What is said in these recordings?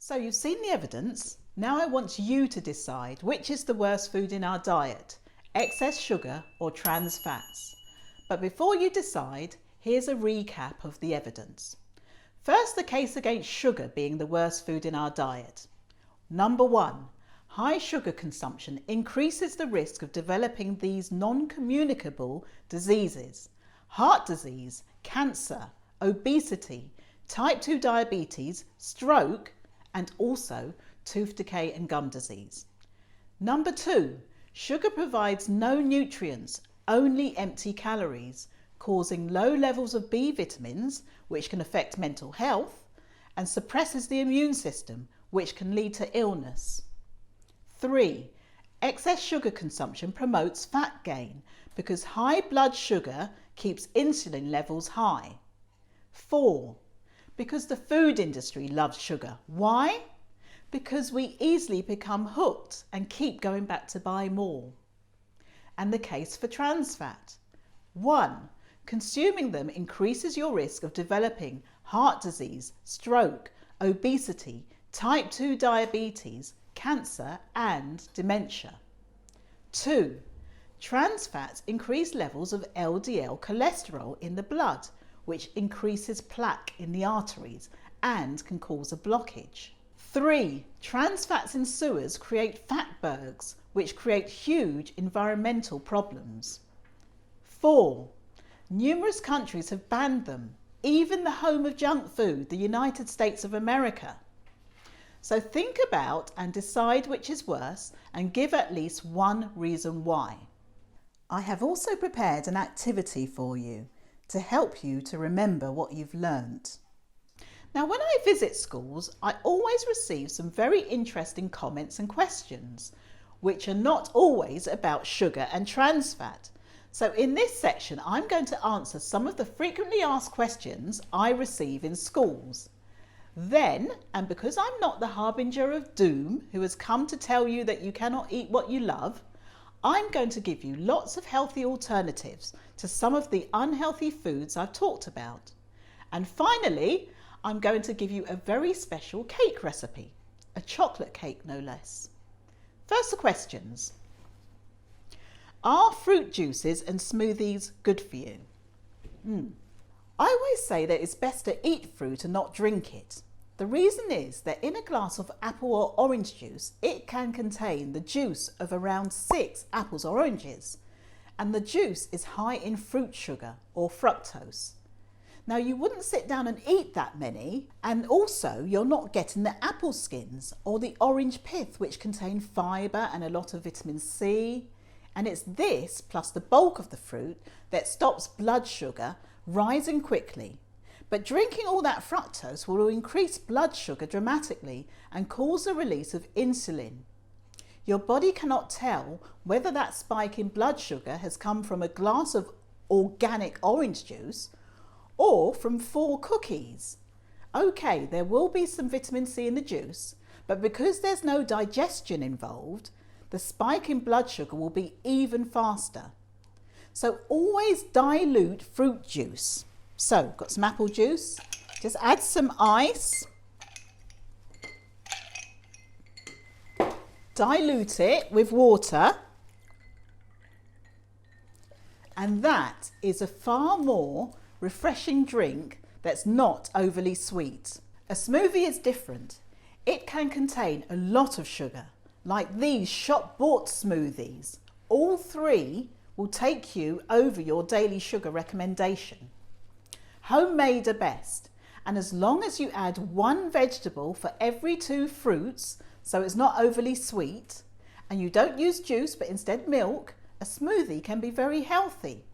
So you've seen the evidence. Now I want you to decide which is the worst food in our diet, excess sugar or trans fats. But before you decide, here's a recap of the evidence. First, the case against sugar being the worst food in our diet. Number 1, high sugar consumption increases the risk of developing these non-communicable diseases: heart disease, cancer, obesity, type 2 diabetes, stroke, and also tooth decay and gum disease. Number 2, sugar provides no nutrients, only empty calories, causing low levels of B vitamins, which can affect mental health, and suppresses the immune system, which can lead to illness. 3, excess sugar consumption promotes fat gain because high blood sugar keeps insulin levels high. 4, because the food industry loves sugar. Why? Because we easily become hooked and keep going back to buy more. And the case for trans fat. 1, consuming them increases your risk of developing heart disease, stroke, obesity, type 2 diabetes, cancer, and dementia. 2, trans fats increase levels of LDL cholesterol in the blood, which increases plaque in the arteries and can cause a blockage. 3, trans fats in sewers create fatbergs, which create huge environmental problems. 4, numerous countries have banned them, even the home of junk food, the United States of America. So think about and decide which is worse and give at least one reason why. I have also prepared an activity for you to help you to remember what you've learnt. Now, when I visit schools, I always receive some very interesting comments and questions, which are not always about sugar and trans fat. So in this section, I'm going to answer some of the frequently asked questions I receive in schools. Then, and because I'm not the harbinger of doom who has come to tell you that you cannot eat what you love, I'm going to give you lots of healthy alternatives to some of the unhealthy foods I've talked about. And finally, I'm going to give you a very special cake recipe, a chocolate cake no less. First, the questions. Are fruit juices and smoothies good for you? I always say that it's best to eat fruit and not drink it. The reason is that in a glass of apple or orange juice, it can contain the juice of around 6 apples or oranges, and the juice is high in fruit sugar or fructose. Now, you wouldn't sit down and eat that many, and also you're not getting the apple skins or the orange pith, which contain fibre and a lot of vitamin C, and it's this plus the bulk of the fruit that stops blood sugar rising quickly. But drinking all that fructose will increase blood sugar dramatically and cause the release of insulin. Your body cannot tell whether that spike in blood sugar has come from a glass of organic orange juice or from 4 cookies. Okay, there will be some vitamin C in the juice, but because there's no digestion involved, the spike in blood sugar will be even faster. So always dilute fruit juice. So, got some apple juice, just add some ice, dilute it with water, and that is a far more refreshing drink that's not overly sweet. A smoothie is different. It can contain a lot of sugar, like these shop-bought smoothies. All 3 will take you over your daily sugar recommendation. Homemade are best, and as long as you add 1 vegetable for every 2 fruits, so it's not overly sweet, and you don't use juice but instead milk, a smoothie can be very healthy.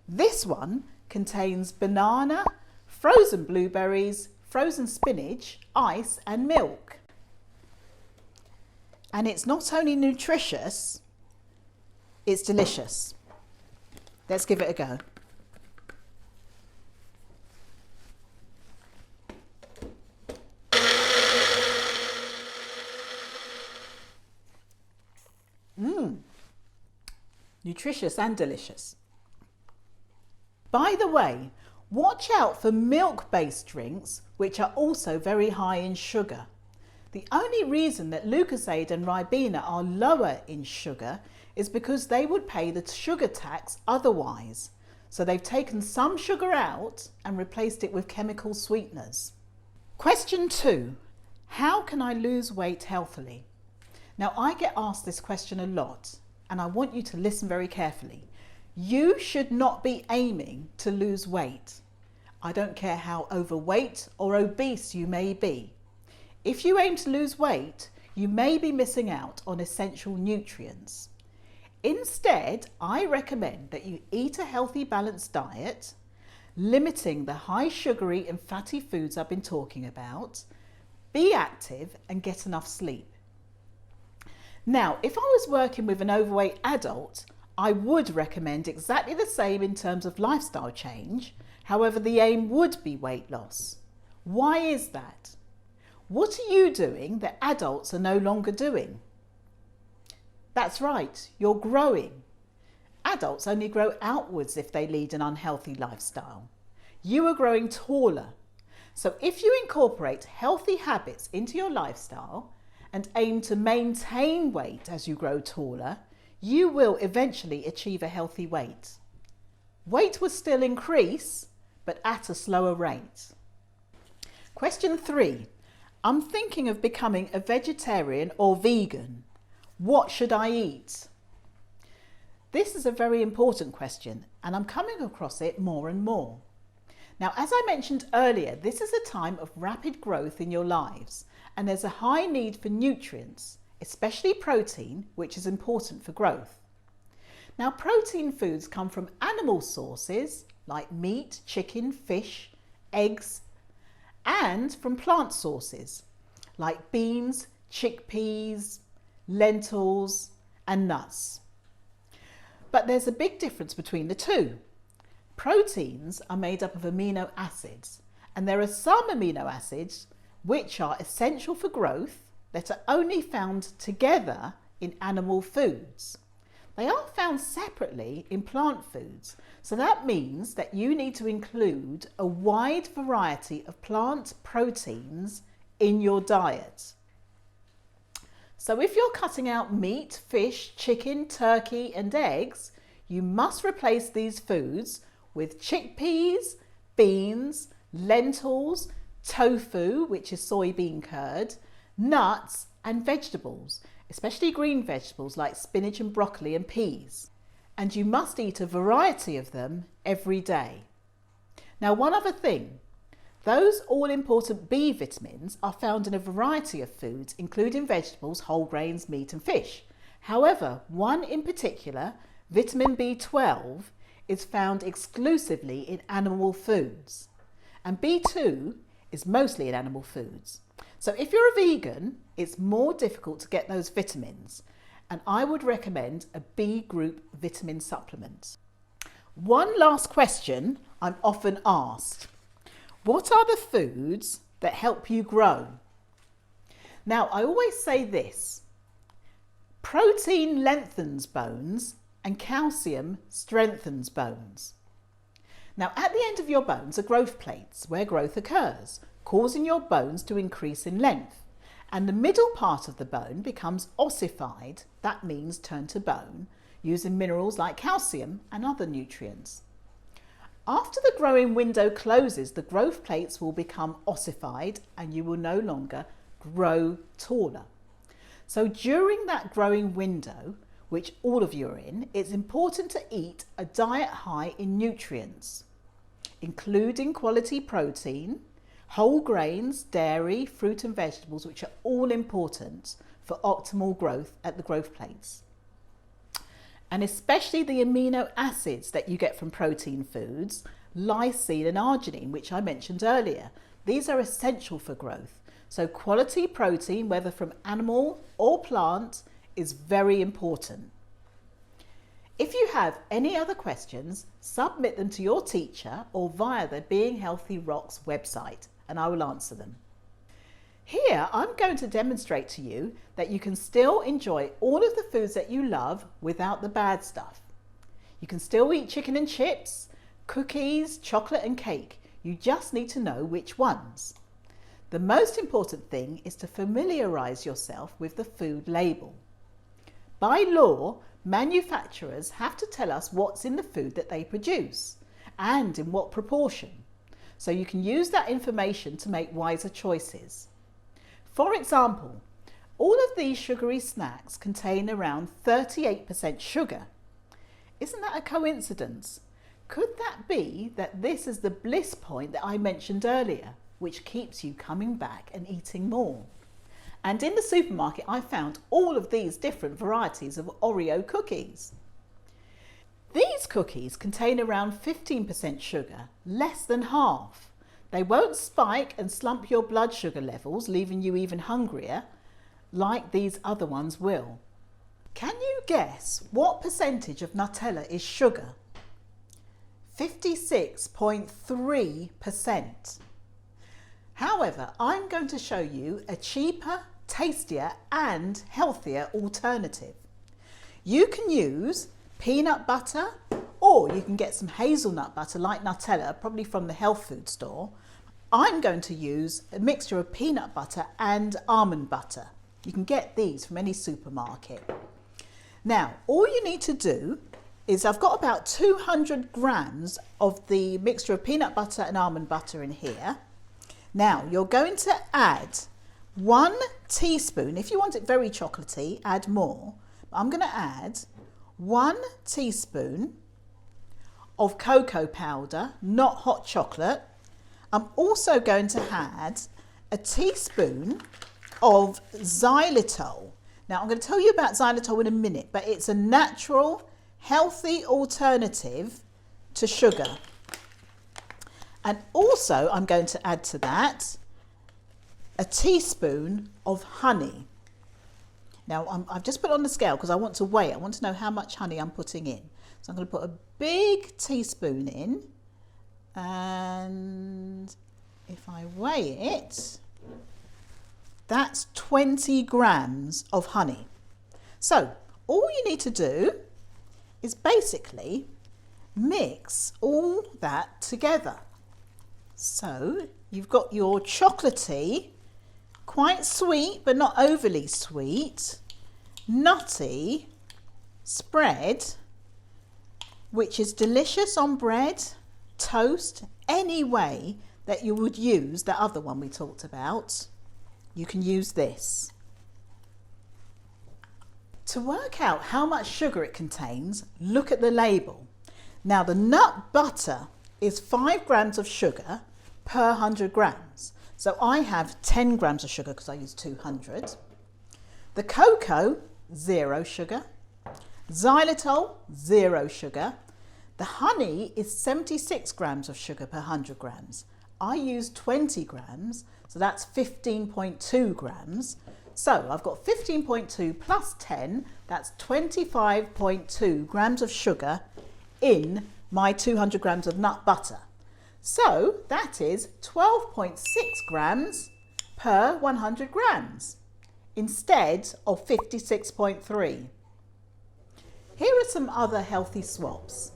This one contains banana, frozen blueberries, frozen spinach, ice and milk. And it's not only nutritious, it's delicious. Let's give it a go. Nutritious and delicious. By the way, watch out for milk-based drinks, which are also very high in sugar. The only reason that Lucozade and Ribena are lower in sugar is because they would pay the sugar tax otherwise. So they've taken some sugar out and replaced it with chemical sweeteners. Question 2. How can I lose weight healthily? Now, I get asked this question a lot, and I want you to listen very carefully. You should not be aiming to lose weight. I don't care how overweight or obese you may be. If you aim to lose weight, you may be missing out on essential nutrients. Instead, I recommend that you eat a healthy, balanced diet, limiting the high sugary and fatty foods I've been talking about, be active and get enough sleep. Now, if I was working with an overweight adult, I would recommend exactly the same in terms of lifestyle change. However, the aim would be weight loss. Why is that? What are you doing that adults are no longer doing? That's right, you're growing. Adults only grow outwards if they lead an unhealthy lifestyle. You are growing taller. So if you incorporate healthy habits into your lifestyle and aim to maintain weight as you grow taller, you will eventually achieve a healthy weight. Weight will still increase, but at a slower rate. Question 3. I'm thinking of becoming a vegetarian or vegan. What should I eat? This is a very important question, and I'm coming across it more and more. Now, as I mentioned earlier, this is a time of rapid growth in your lives, and there's a high need for nutrients, especially protein, which is important for growth. Now, protein foods come from animal sources like meat, chicken, fish, eggs, and from plant sources like beans, chickpeas, lentils, and nuts. But there's a big difference between the two. Proteins are made up of amino acids, and there are some amino acids which are essential for growth that are only found together in animal foods. They are found separately in plant foods, so that means that you need to include a wide variety of plant proteins in your diet. So if you're cutting out meat, fish, chicken, turkey and eggs, you must replace these foods with chickpeas, beans, lentils, tofu, which is soybean curd, nuts and vegetables, especially green vegetables like spinach and broccoli and peas. And you must eat a variety of them every day. Now, one other thing, those all-important B vitamins are found in a variety of foods, including vegetables, whole grains, meat and fish. However, one in particular, vitamin B12, is found exclusively in animal foods. And B2 is mostly in animal foods. So if you're a vegan, it's more difficult to get those vitamins, and I would recommend a B group vitamin supplement. One last question I'm often asked. What are the foods that help you grow? Now, I always say this. Protein lengthens bones and calcium strengthens bones. Now, at the end of your bones are growth plates where growth occurs, causing your bones to increase in length. And the middle part of the bone becomes ossified, that means turned to bone, using minerals like calcium and other nutrients. After the growing window closes, the growth plates will become ossified and you will no longer grow taller. So during that growing window, which all of you are in, it's important to eat a diet high in nutrients, including quality protein, whole grains, dairy, fruit and vegetables, which are all important for optimal growth at the growth plates. And especially the amino acids that you get from protein foods, lysine and arginine, which I mentioned earlier. These are essential for growth. So quality protein, whether from animal or plant, is very important. If you have any other questions, submit them to your teacher or via the Being Healthy Rocks website, and I will answer them. Here, I'm going to demonstrate to you that you can still enjoy all of the foods that you love without the bad stuff. You can still eat chicken and chips, cookies, chocolate and cake. You just need to know which ones. The most important thing is to familiarise yourself with the food label. By law, manufacturers have to tell us what's in the food that they produce and in what proportion, so you can use that information to make wiser choices. For example, all of these sugary snacks contain around 38% sugar. Isn't that a coincidence? Could that be that this is the bliss point that I mentioned earlier, which keeps you coming back and eating more? And in the supermarket, I found all of these different varieties of Oreo cookies. These cookies contain around 15% sugar, less than half. They won't spike and slump your blood sugar levels, leaving you even hungrier, like these other ones will. Can you guess what percentage of Nutella is sugar? 56.3%. However, I'm going to show you a cheaper, tastier and healthier alternative. You can use peanut butter, or you can get some hazelnut butter like Nutella, probably from the health food store. I'm going to use a mixture of peanut butter and almond butter. You can get these from any supermarket. Now, all you need to do is, I've got about 200 grams of the mixture of peanut butter and almond butter in here. Now, you're going to add 1 teaspoon, if you want it very chocolatey, add more. I'm going to add 1 teaspoon of cocoa powder, not hot chocolate. I'm also going to add a teaspoon of xylitol. Now, I'm going to tell you about xylitol in a minute, but it's a natural, healthy alternative to sugar. And also, I'm going to add to that a teaspoon of honey. Now, I've just put it on the scale because I want to weigh it. I want to know how much honey I'm putting in. So I'm going to put a big teaspoon in, and if I weigh it, that's 20 grams of honey. So all you need to do is basically mix all that together. So you've got your chocolatey, quite sweet but not overly sweet, nutty spread, which is delicious on bread, toast, any way that you would use that other one we talked about. You can use this. To work out how much sugar it contains, look at the label. Now, the nut butter is 5 grams of sugar per 100 grams. So I have 10 grams of sugar because I use 200. The cocoa, 0 sugar. Xylitol, 0 sugar. The honey is 76 grams of sugar per 100 grams. I use 20 grams, so that's 15.2 grams. So I've got 15.2 plus 10, that's 25.2 grams of sugar in my 200 grams of nut butter. So that is 12.6 grams per 100 grams instead of 56.3. Here are some other healthy swaps.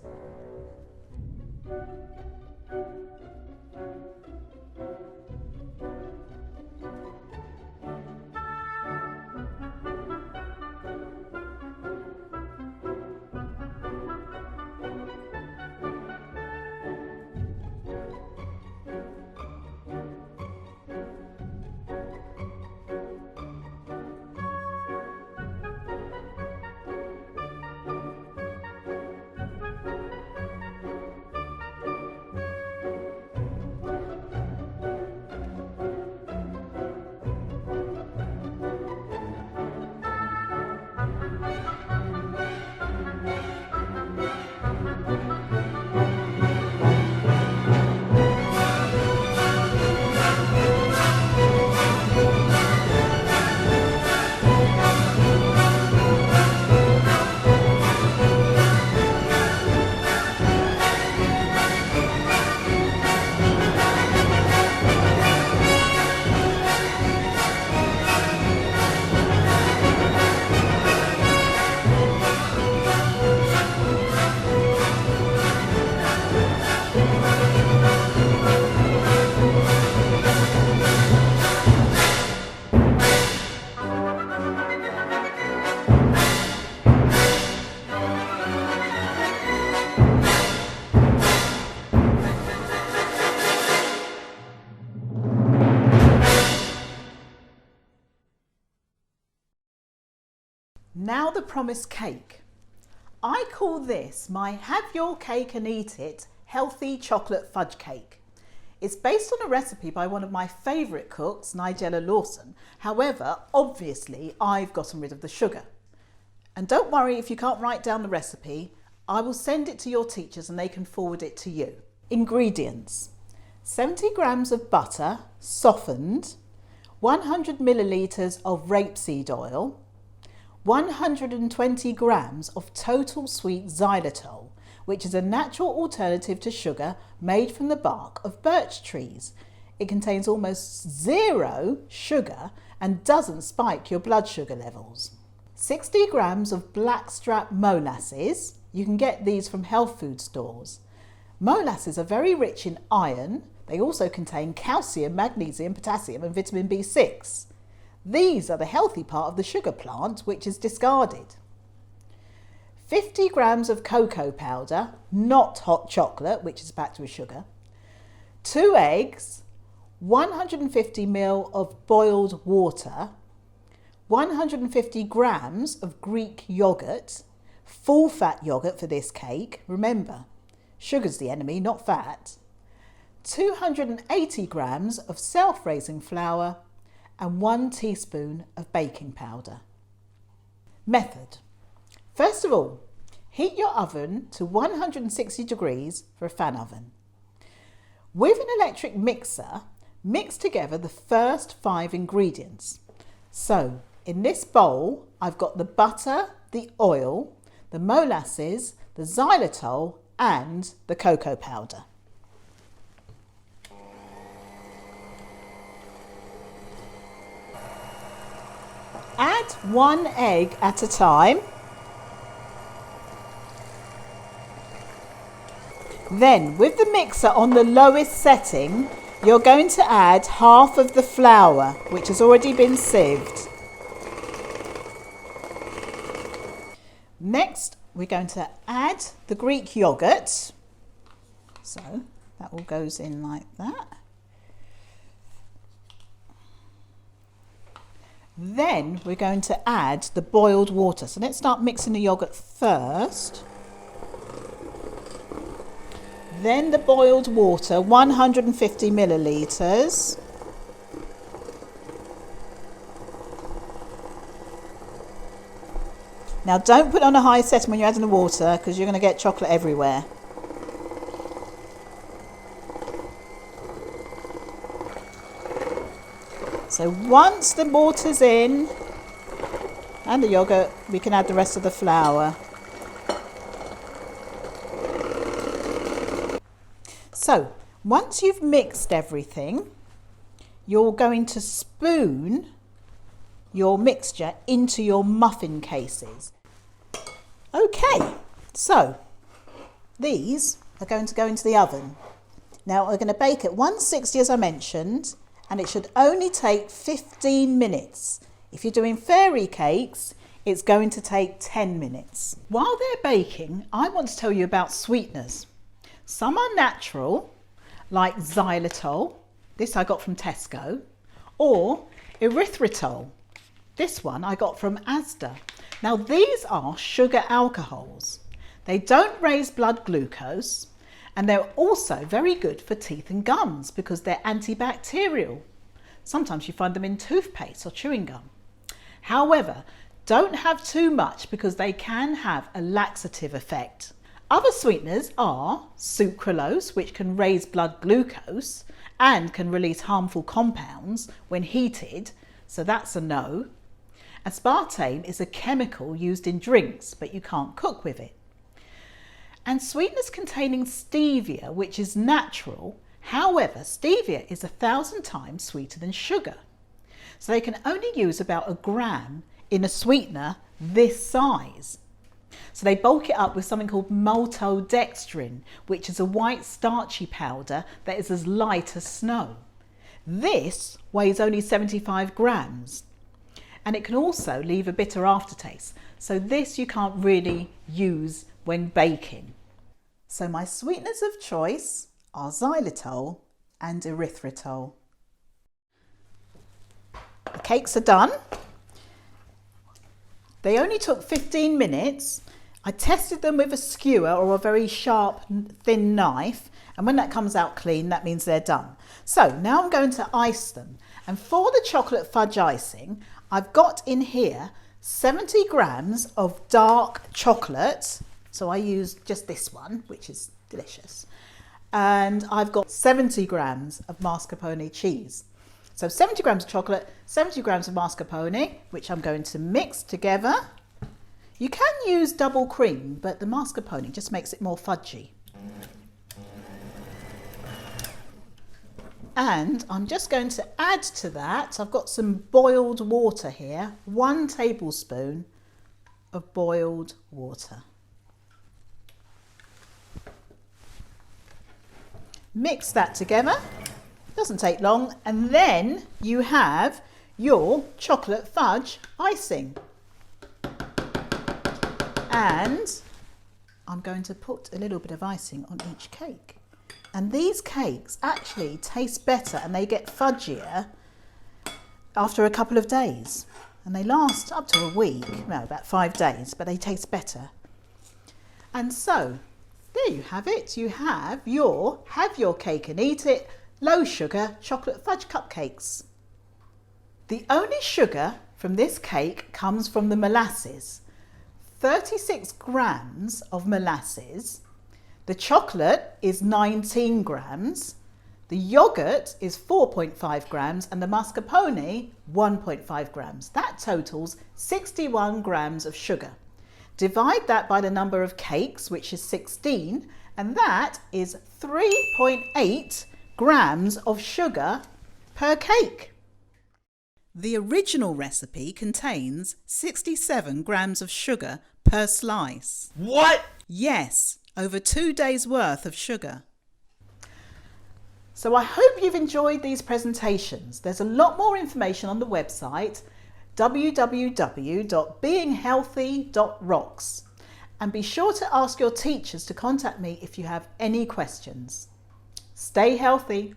Now the promised cake. I call this my have your cake and eat it healthy chocolate fudge cake. It's based on a recipe by one of my favourite cooks, Nigella Lawson. However, obviously I've gotten rid of the sugar. And don't worry if you can't write down the recipe, I will send it to your teachers and they can forward it to you. Ingredients: 70 grams of butter, softened, 100 millilitres of rapeseed oil, 120 grams of total sweet xylitol, which is a natural alternative to sugar made from the bark of birch trees. It contains almost zero sugar and doesn't spike your blood sugar levels. 60 grams of blackstrap molasses. You can get these from health food stores. Molasses are very rich in iron. They also contain calcium, magnesium, potassium and vitamin B6. These are the healthy part of the sugar plant, which is discarded. 50 grams of cocoa powder, not hot chocolate, which is packed with sugar. 2 eggs, 150 ml of boiled water, 150 grams of Greek yogurt, full fat yogurt for this cake. Remember, sugar's the enemy, not fat. 280 grams of self-raising flour and 1 teaspoon of baking powder. Method. First of all, heat your oven to 160 degrees for a fan oven. With an electric mixer, mix together the first 5 ingredients. So, in this bowl, I've got the butter, the oil, the molasses, the xylitol and the cocoa powder. Add 1 egg at a time. Then, with the mixer on the lowest setting, you're going to add half of the flour, which has already been sieved. Next, we're going to add the Greek yogurt. So that all goes in like that. Then we're going to add the boiled water. So let's start mixing the yogurt first. Then the boiled water, 150 millilitres. Now don't put on a high setting when you're adding the water because you're going to get chocolate everywhere. So once the water's in and the yogurt, we can add the rest of the flour. So once you've mixed everything, you're going to spoon your mixture into your muffin cases. Okay, so these are going to go into the oven. Now we're going to bake at 160 as I mentioned, and it should only take 15 minutes. If you're doing fairy cakes, it's going to take 10 minutes. While they're baking, I want to tell you about sweeteners. Some are natural, like xylitol, this I got from Tesco, or erythritol. This one I got from Asda. Now these are sugar alcohols. They don't raise blood glucose and they're also very good for teeth and gums because they're antibacterial. Sometimes you find them in toothpaste or chewing gum. However, don't have too much because they can have a laxative effect. Other sweeteners are sucralose, which can raise blood glucose and can release harmful compounds when heated, so that's a no. Aspartame is a chemical used in drinks, but you can't cook with it. And sweeteners containing stevia, which is natural. However, stevia is 1,000 times sweeter than sugar. So they can only use about 1 gram in a sweetener this size. So they bulk it up with something called maltodextrin, which is a white starchy powder that is as light as snow. This weighs only 75 grams. And it can also leave a bitter aftertaste. So this you can't really use when baking. So my sweeteners of choice are xylitol and erythritol. The cakes are done. They only took 15 minutes. I tested them with a skewer or a very sharp, thin knife. And when that comes out clean, that means they're done. So now I'm going to ice them. And for the chocolate fudge icing, I've got in here 70 grams of dark chocolate. So I used just this one, which is delicious. And I've got 70 grams of mascarpone cheese. So 70 grams of chocolate, 70 grams of mascarpone, which I'm going to mix together. You can use double cream, but the mascarpone just makes it more fudgy. And I'm just going to add to that, I've got some boiled water here, 1 tablespoon of boiled water. Mix that together, doesn't take long, and then you have your chocolate fudge icing. And I'm going to put a little bit of icing on each cake. And these cakes actually taste better and they get fudgier after a couple of days. And they last up to a week, no, about 5 days, but they taste better. And so, there you have it. You have your cake and eat it low sugar chocolate fudge cupcakes. The only sugar from this cake comes from the molasses. 36 grams of molasses. The chocolate is 19 grams. The yogurt is 4.5 grams and the mascarpone 1.5 grams. That totals 61 grams of sugar. Divide that by the number of cakes, which is 16, and that is 3.8 grams of sugar per cake. The original recipe contains 67 grams of sugar per slice. What? Yes, over 2 days' worth of sugar. So I hope you've enjoyed these presentations. There's a lot more information on the website www.beinghealthy.rocks, and be sure to ask your teachers to contact me if you have any questions. Stay healthy.